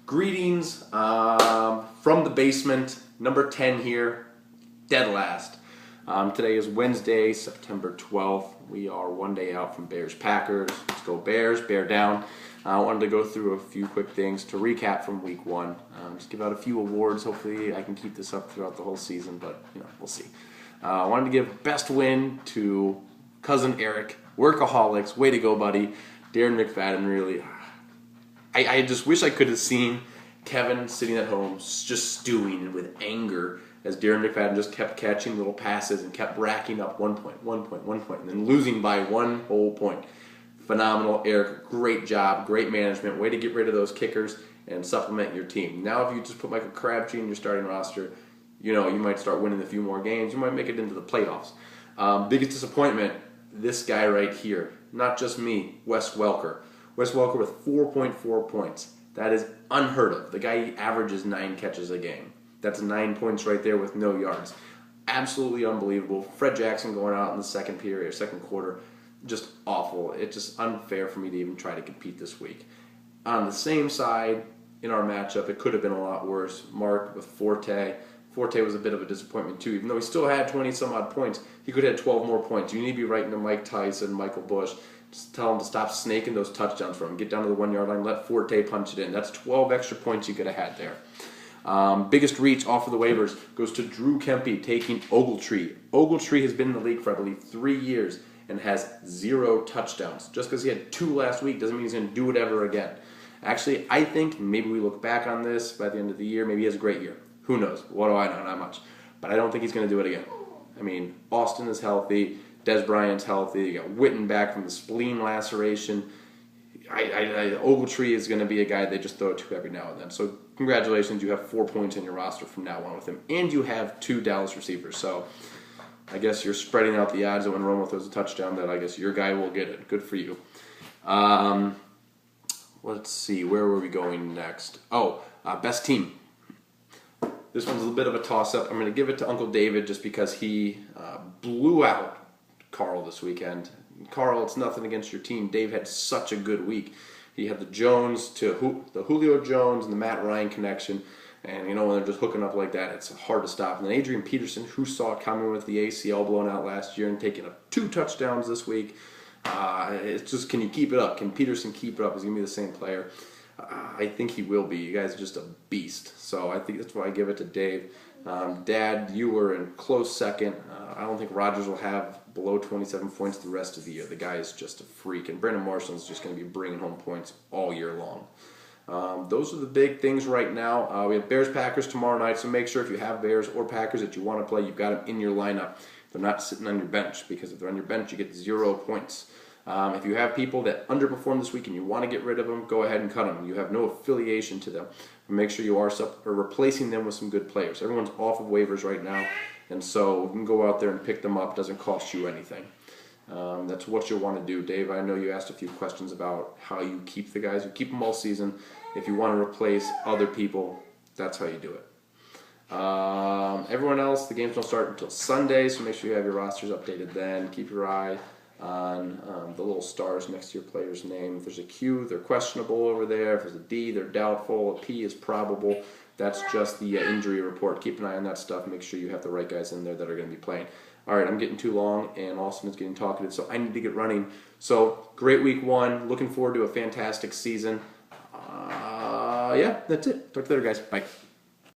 Greetings from the basement, number 10 here, dead last. Today is Wednesday, September 12th. We are one day out from Bears-Packers. Let's go Bears, bear down. I wanted to go through a few quick things to recap from week one. Just give out a few awards. Hopefully I can keep this up throughout the whole season, but we'll see. I wanted to give best win to cousin Eric, workaholics, way to go buddy. Darren McFadden really... I just wish I could have seen Kevin sitting at home just stewing with anger as Darren McFadden just kept catching little passes and kept racking up 1 point, and then losing by 1 whole point. Phenomenal, Eric. Great job, great management. Way to get rid of those kickers and supplement your team. Now if you just put Michael Crabtree in your starting roster, you might start winning a few more games. You might make it into the playoffs. Biggest disappointment, this guy right here. Not just me, Wes Welker. Wes Welker with 4.4 points. That is unheard of. The guy averages 9 catches a game. That's 9 points right there with no yards. Absolutely unbelievable. Fred Jackson going out in the second period, second quarter, just awful. It's just unfair for me to even try to compete this week. On the same side, in our matchup, it could have been a lot worse. Mark with Forte. Forte was a bit of a disappointment too. Even though he still had 20-some-odd points, he could have had 12 more points. You need to be writing to Mike Tyson, Michael Bush. Just tell him to stop snaking those touchdowns for him. Get down to the 1 yard line, let Forte punch it in. That's 12 extra points you could have had there. Biggest reach off of the waivers goes to Drew Kempe taking Ogletree. Ogletree has been in the league for, I believe, 3 years and has 0 touchdowns. Just because he had 2 last week doesn't mean he's going to do it ever again. Actually, I think maybe we look back on this by the end of the year. Maybe he has a great year. Who knows? What do I know? Not much. But I don't think he's going to do it again. I mean, Austin is healthy. Des Bryant's healthy. You got Witten back from the spleen laceration. Ogletree is going to be a guy they just throw it to every now and then. So congratulations, you have 4 points in your roster from now on with him. And you have 2 Dallas receivers. So I guess you're spreading out the odds that when Romo throws a touchdown that I guess your guy will get it. Good for you. Let's see. Where were we going next? Best team. This one's a bit of a toss-up. I'm going to give it to Uncle David just because he blew out Carl this weekend. Carl, it's nothing against your team. Dave had such a good week. He had the Julio Jones and the Matt Ryan connection, and when they're just hooking up like that, it's hard to stop. And then Adrian Peterson, who saw it coming with the ACL blown out last year and taking up 2 touchdowns this week. It's just, can you keep it up? Can Peterson keep it up? Is he going to be the same player? I think he will be. You guys are just a beast. So I think that's why I give it to Dave. Dad, you were in close second. I don't think Rodgers will have below 27 points the rest of the year. The guy is just a freak. And Brandon Marshall's just going to be bringing home points all year long. Those are the big things right now. We have Bears-Packers tomorrow night, so make sure if you have Bears or Packers that you want to play, you've got them in your lineup. They're not sitting on your bench, because if they're on your bench, you get 0 points. If you have people that underperform this week and you want to get rid of them, go ahead and cut them. You have no affiliation to them. Make sure you are replacing them with some good players. Everyone's off of waivers right now, and so you can go out there and pick them up. It doesn't cost you anything. That's what you'll want to do. Dave, I know you asked a few questions about how you keep the guys. You keep them all season. If you want to replace other people, that's how you do it. Everyone else, the games don't start until Sunday, so make sure you have your rosters updated then. Keep your eye on the little stars next to your player's name. If there's a Q, they're questionable over there. If there's a D, they're doubtful. A P is probable. That's just the injury report. Keep an eye on that stuff. Make sure you have the right guys in there that are going to be playing. All right, I'm getting too long, and Austin is getting talkative, so I need to get running. So, great week one. Looking forward to a fantastic season. That's it. Talk to you later, guys. Bye.